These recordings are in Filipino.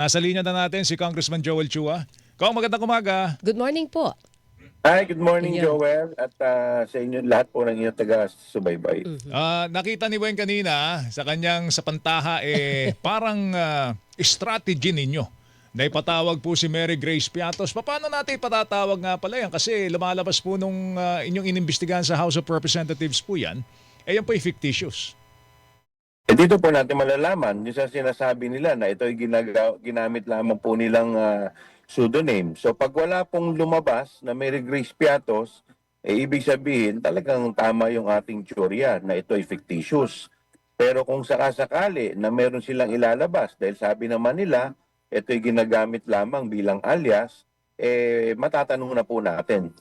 Nasa linya na natin si Congressman Joel Chua. Kong, magandang umaga. Good morning po. Hi, good morning Ayan. Joel at sa inyo lahat po ng inyong taga-subaybay. Nakita ni Wen kanina sa kanyang sa pantaha parang strategy ninyo na ipatawag po si Mary Grace Piatos. Paano natin ipatatawag nga pala yan? Kasi lumalabas po nung inyong inimbestigahan sa House of Representatives po yan. Yan po fictitious. Dito po natin malalaman yung sa sinasabi nila na ito ay ginamit lamang po nilang pseudonym. So pag wala pong lumabas na Mary Grace Piatos, ibig sabihin talagang tama yung ating teorya na ito ay fictitious. Pero kung sakasakali na meron silang ilalabas dahil sabi naman nila ito ay ginagamit lamang bilang alias, matatanong na po natin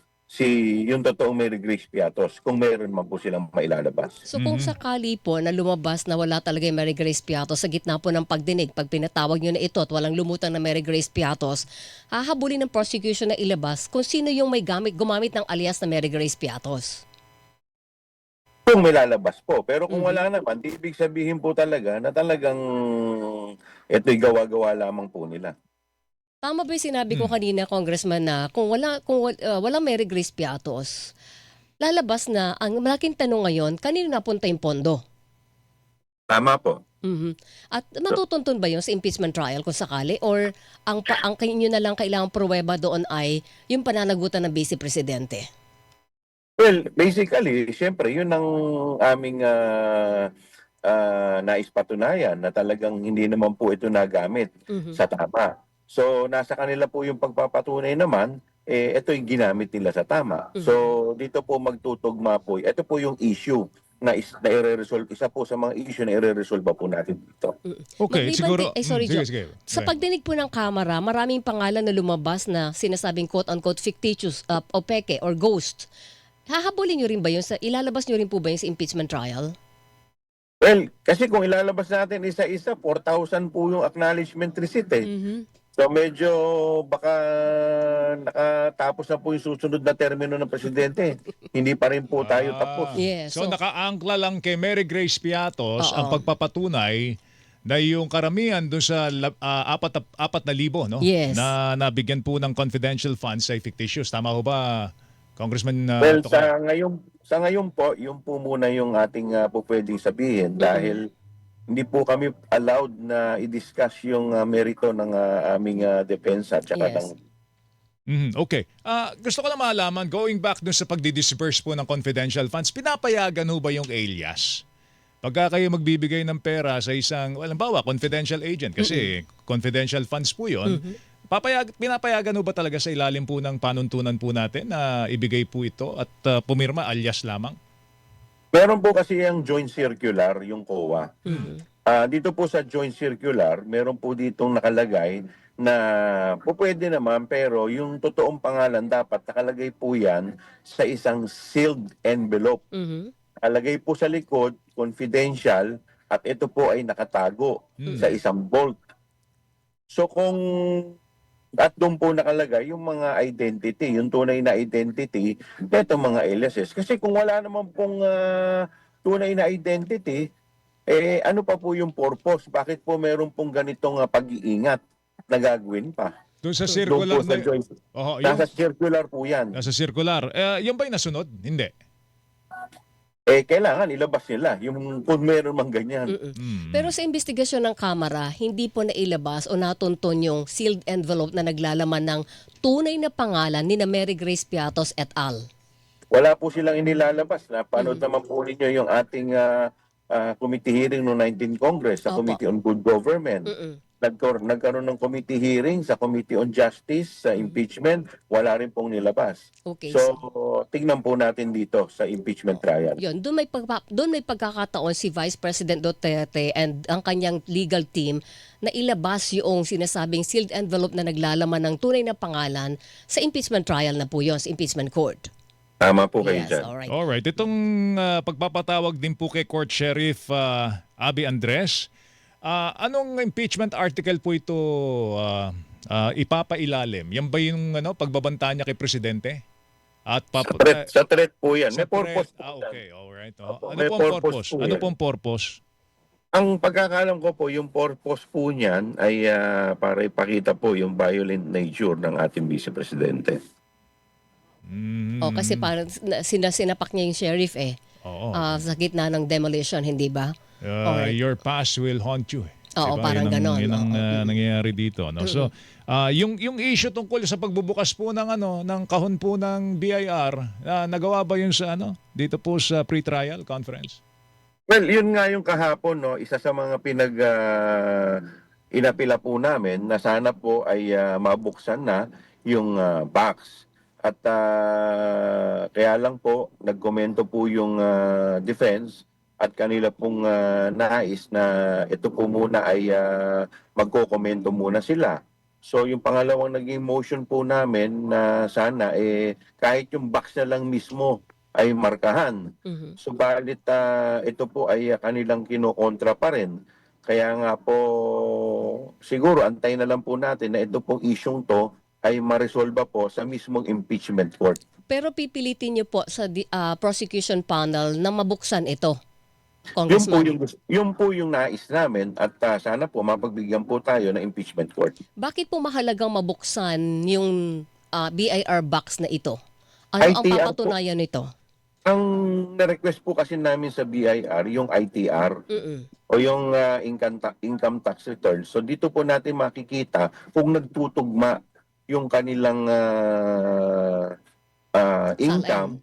yung totoong Mary Grace Piatos kung meron man po silang mailalabas. So kung sakali po na lumabas na wala talaga yung Mary Grace Piatos sa gitna po ng pagdinig, pag pinatawag nyo na ito at walang lumutang na Mary Grace Piatos, hahabulin ng prosecution na ilabas kung sino yung may gumamit ng alias na Mary Grace Piatos. Kung may lalabas po. Pero kung wala naman, di ibig sabihin po talaga na talagang ito'y gawa-gawa lamang po nila. Tama ba yung sinabi ko kanina, Congressman, na kung wala Mary Grace Piatos, lalabas na, ang malaking tanong ngayon, kanino napunta yung pondo? Tama po. At matutuntun ba yun sa impeachment trial kung sakali? Or ang kanyo na lang kailangang pruweba doon ay yung pananagutan ng Vice Presidente? Well, basically, siyempre, yun ang aming naispatunayan na talagang hindi naman po ito nagamit sa tama. So, nasa kanila po yung pagpapatunay naman, ito yung ginamit nila sa tama. So, dito po magtutugma po. Ito po yung issue na i-resolve. Isa po sa mga issue na i-resolve po natin dito. Okay, siguro. Sorry, sige, Joe. sige. Sa pagdinig po ng Kamara, maraming pangalan na lumabas na sinasabing quote-unquote fictitious o peke or ghost. Hahabulin nyo rin ba yun? Ilalabas nyo rin po ba yun sa impeachment trial? Well, kasi kung ilalabas natin isa-isa, 4,000 po yung acknowledgement receipt So medyo baka nakatapos na po yung susunod na termino ng presidente. Hindi pa rin po tayo tapos. Yeah, So, so- nakaangkla lang kay Mary Grace Piatos ang Oo. pagpapatunay na yung karamihan doon sa 4,000, no? Yes. Na nabigyan po ng confidential funds ay fictitious. Tama ho ba, Congressman Well, Tocar? sa ngayon po, yung po muna yung ating po pwedeng sabihin dahil hindi po kami allowed na i-discuss yung merito ng aming depensa at saka Yes. Okay. Gusto ko lang malaman, going back dun sa pagdi-disperse po ng confidential funds, pinapayagan ho ba yung alias? Pagka kayo magbibigay ng pera sa isang, halimbawa, confidential agent, kasi confidential funds po yun, pinapayagan ho ba talaga sa ilalim po ng panuntunan po natin na ibigay po ito at pumirma alias lamang? Meron po kasi yung joint circular, yung COA. Dito po sa joint circular, meron po ditong nakalagay na po pwede naman pero yung totoong pangalan dapat nakalagay po yan sa isang sealed envelope. Nakalagay po sa likod, confidential, at ito po ay nakatago sa isang vault. So at doon po nakalagay yung mga identity, yung tunay na identity neto mga aliases. Kasi kung wala naman pong tunay na identity, ano pa po yung purpose? Bakit po meron pong ganitong pag-iingat na gagawin pa? Doon sa Doon circular po sa na joint. Oho, Nasa circular po yan. nasa circular. Yung ba'y nasunod? Hindi. Kailangan ilabas nila yung kung meron mang ganyan. Pero sa investigasyon ng Kamara, hindi po nailabas o natunton yung sealed envelope na naglalaman ng tunay na pangalan ni na Mary Grace Piatos et al. Wala po silang inilalabas. Napanood naman po ninyo yung ating committee hearing no 19 Congress sa Opo. Committee on Good Government. Nagkaroon ng committee hearing sa Committee on Justice, sa impeachment, wala rin pong nilabas. Okay. So, tingnan po natin dito sa impeachment trial. Yun, doon may pagkakataon si Vice President Duterte and ang kanyang legal team na ilabas yung sinasabing sealed envelope na naglalaman ng tunay na pangalan sa impeachment trial na po yun, sa impeachment court. Tama po kayo Yes, dyan. alright. Alright, itong pagpapatawag din po kay Court Sheriff Abby Andres, anong impeachment article po ito ipapailalim? Yan ba yung pagbabanta niya kay Presidente? At Sa threat po yan. May sa threat. purpose po yan. Okay, alright. Opo, Ano may pong purpose purpose? po Ano yan. pong purpose? Ang pagkakaalam ko po, yung purpose po niyan ay para ipakita po yung violent nature ng ating Vice Presidente. O kasi Mm, parang sinapak niya yung sheriff oo. sa gitna ng demolition, hindi ba? Alright. Your past will haunt you. Oo, Diba? parang ganon. Yun ang Oo. nangyayari dito. No? So, yung issue tungkol sa pagbubukas po ng ng kahon po ng BIR, nagawa ba yun sa dito po sa pre-trial conference? Well, yun nga yung kahapon, no, isa sa mga inapila po namin na sana po ay mabuksan na yung box. At kaya lang po, nagkomento po yung defense at kanila pong nais na ito po muna ay magkokomento muna sila. So yung pangalawang naging motion po namin na sana kahit yung box na lang mismo ay markahan. Mhm. Subalit ito po ay kanilang kinokontra pa rin. Kaya nga po siguro antayin na lang po natin na ito pong isyong to ay maresolba po sa mismong impeachment court. Pero pipilitin niyo po sa prosecution panel na mabuksan ito, Yun po Congressman. yung nais namin at sana po mapagbigyan po tayo ng impeachment court. Bakit po mahalagang mabuksan yung BIR box na ito? Ano ang ITR po. papatunayan nito? Ang na-request po kasi namin sa BIR yung ITR Mm-mm. o yung income tax return. So dito po natin makikita kung nagtutugma yung kanilang income,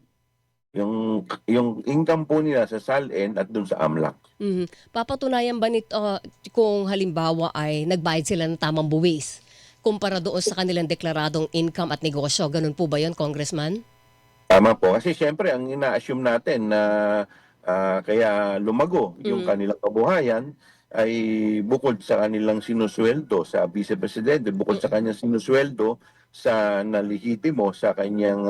yung income po nila sa SALN at dun sa AMLAC. Mhm. Papatunayan ba nito kung halimbawa ay nagbayad sila ng tamang buwis kumpara doon sa kanilang deklaradong income at negosyo? Ganun po ba yun, Congressman? Tama po. Kasi syempre, ang ina-assume natin na kaya lumago yung kanilang kabuhayan ay bukod sa kanilang sinusweldo sa Vice Presidente, bukod sa kanyang sinusweldo sa nalihitimo sa kanyang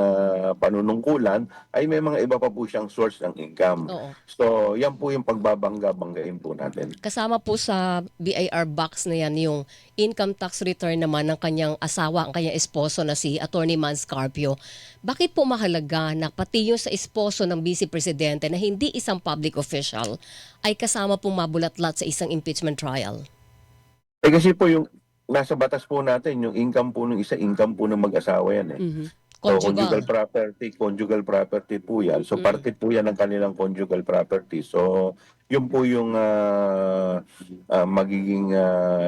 panunungkulan, ay may mga iba pa po siyang source ng income. Oo. So, yan po yung pagbabangga-banggain po natin. Kasama po sa BIR box na yan yung income tax return naman ng kanyang asawa, ang kanyang esposo na si Attorney Mans Carpio. Bakit po mahalaga na pati yung sa esposo ng Vice Presidente na hindi isang public official ay kasama pong mabulatlat sa isang impeachment trial? Kasi po yung nasa batas po natin, yung income po ng isa, income po ng mag-asawa yan . Mhm. So, Conjugal. conjugal property po yan. So, parte po yan ng kanilang conjugal property. So, yun po yung magiging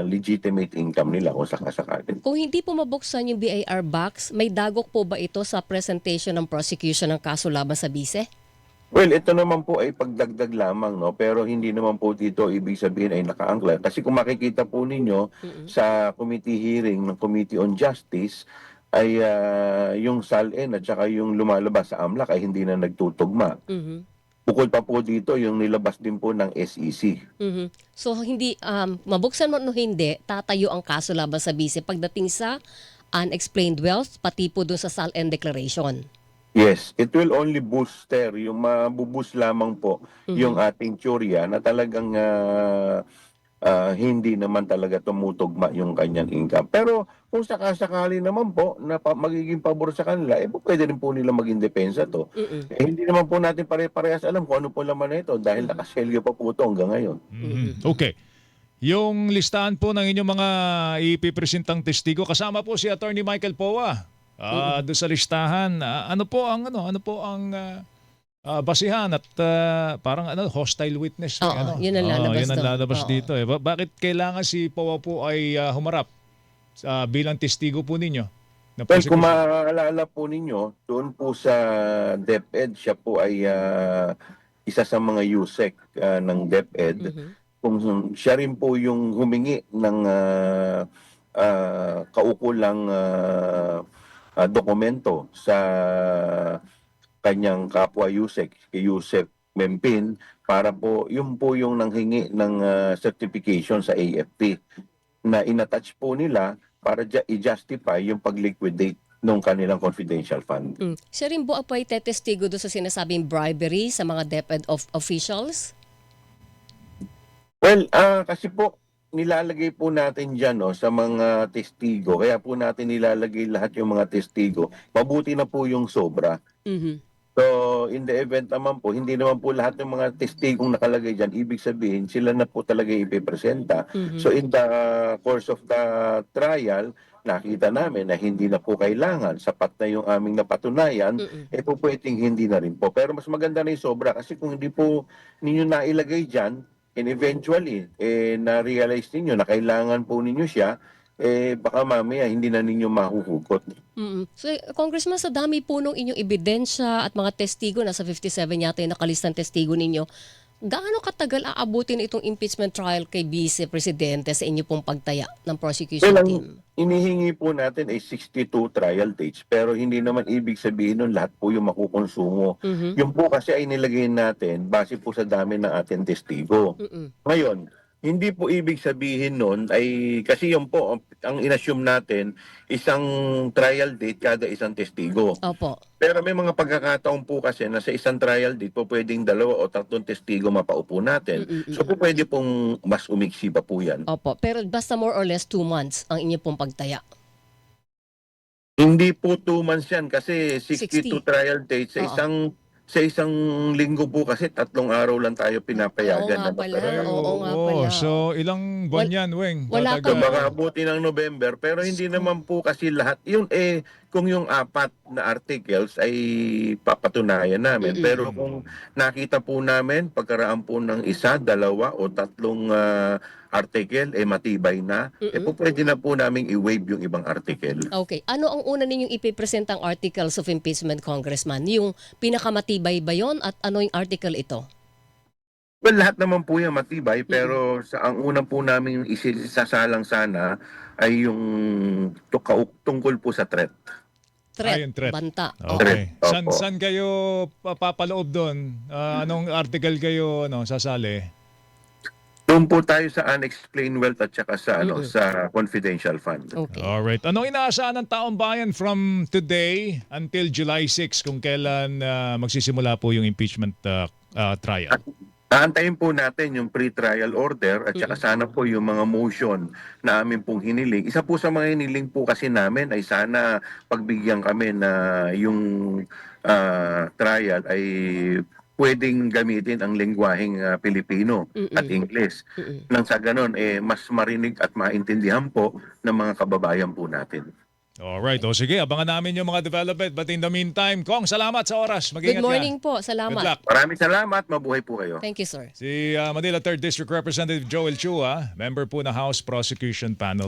legitimate income nila kung sakasakali. Kung hindi po mabuksan yung BIR box, may dagok po ba ito sa presentation ng prosecution ng kaso laban sa bise? Well, ito naman po ay pagdagdag lamang, no? Pero hindi naman po dito ibig sabihin ay nakaangkla. Kasi kung makikita po ninyo sa committee hearing ng Committee on Justice, ay yung SALN at saka yung lumalabas sa AMLAC ay hindi na nagtutugma. Mhm. Bukod pa po dito, yung nilabas din po ng SEC. Mhm. So hindi mabuksan mo o hindi, tatayo ang kaso laban sa bise pagdating sa unexplained wealth pati po doon sa SALN declaration. Yes, it will only booster, yung mabuboost lamang po yung ating teorya na talagang hindi naman talaga tumutugma yung kanyang income. Pero kung sakasakali naman po na magiging pabor sa kanila, pwede rin po nila maging depensa to. Mm-mm. Hindi naman po natin pare-parehas alam kung ano po laman na ito dahil nakaselyo pa po ito hanggang ngayon. Okay. Yung listahan po ng inyong mga ipipresentang testigo, kasama po si Attorney Michael Poa. Doon sa listahan, ano po ang basihan at parang hostile witness. Oo, yun ang lalabas yun ang doon. lalabas Oo. dito. Bakit kailangan si Poa po ay humarap bilang testigo po ninyo? Na Well, kung prosecution? maaalala po ninyo, doon po sa DepEd, siya po ay isa sa mga USEC ng DepEd. Kung siya rin po yung humingi ng kaukulang dokumento sa kanyang kapwa USEC, kay USEC Mempin, para po yung nanghingi ng certification sa AFP na inattach po nila para i-justify yung pag-liquidate ng kanilang confidential fund. Siya rin po ay tetestigo doon sa sinasabing bribery sa mga DepEd officials? Well, kasi po nilalagay po natin dyan sa mga testigo. Kaya po natin nilalagay lahat yung mga testigo. Mabuti na po yung sobra. Mhm. So, in the event naman po, hindi naman po lahat ng mga testigong nakalagay dyan, ibig sabihin, sila na po talaga ipipresenta. So, in the course of the trial, nakita namin na hindi na po kailangan, sapat na yung aming napatunayan, po pwedeng hindi na rin po. Pero mas maganda na yung sobra kasi kung hindi po ninyo nailagay dyan, and eventually, na-realize ninyo na kailangan po ninyo siya, baka mamaya hindi na ninyo mahuhugot. So, Congressman, sa dami po nung inyong ebidensya at mga testigo, nasa 57 yata yung nakalistang testigo ninyo, gaano katagal aabutin itong impeachment trial kay Vice Presidente sa inyo pong pagtaya ng prosecution Well, team? ang inihingi po natin ay 62 trial dates, pero hindi naman ibig sabihin nun lahat po yung makukonsumo. Yung po kasi ay nilagay natin base po sa dami ng ating testigo. Ngayon, hindi po ibig sabihin nun ay, kasi yun po, ang inassume natin, isang trial date kada isang testigo. Opo. Pero may mga pagkakataon po kasi na sa isang trial date po pwedeng 2 o 3 testigo mapaupo natin. So po pwede pong mas umiksi pa po yan. Opo. Pero basta more or less 2 months ang inyo pong pagtaya. Hindi po 2 months yan kasi 62 60. trial dates sa isang linggo po kasi 3 araw lang tayo pinapayagan. Oo nga pala. Ay, Oo nga pala. So, ilang buwan yan, Weng? wala So kang- baka abuti ng November pero hindi naman po kasi lahat yun kung yung 4 na articles ay papatunayan namin. Pero kung nakita po namin pagkaraan po ng 1, 2 o 3 article matibay na, po pwede na po namin i-waive yung ibang article. Okay. Ano ang una ninyong ipipresentang articles of impeachment, Congressman? Yung pinakamatibay ba yun at ano yung article ito? Well, lahat naman po yan matibay, pero ang una po namin isasalang sana ay yung tungkol po sa threat. Yung threat. Banta. Okay. Threat, opo. Saan kayo papaloob doon? Anong article kayo sasali? Doon po tayo sa unexplained wealth at saka sa sa confidential fund. Okay. Alright. Anong inaasahan ng taong bayan from today until July 6 kung kailan magsisimula po yung impeachment trial? Aantayin po natin yung pre-trial order at saka sana po yung mga motion na amin pong hiniling. Isa po sa mga hiniling po kasi namin ay sana pagbigyan kami na yung trial ay pwedeng gamitin ang lengguwaheng Pilipino at English. Nang sa ganon, mas marinig at maintindihan po ng mga kababayan po natin. Alright. O sige, abangan namin yung mga development. But in the meantime, Kong, salamat sa oras. Mag-ingat Good morning ka. po. Good Salamat. luck. Maraming salamat. Mabuhay po kayo. Thank you, sir. Si Manila 3rd District Representative Joel Chua, member po ng House Prosecution Panel.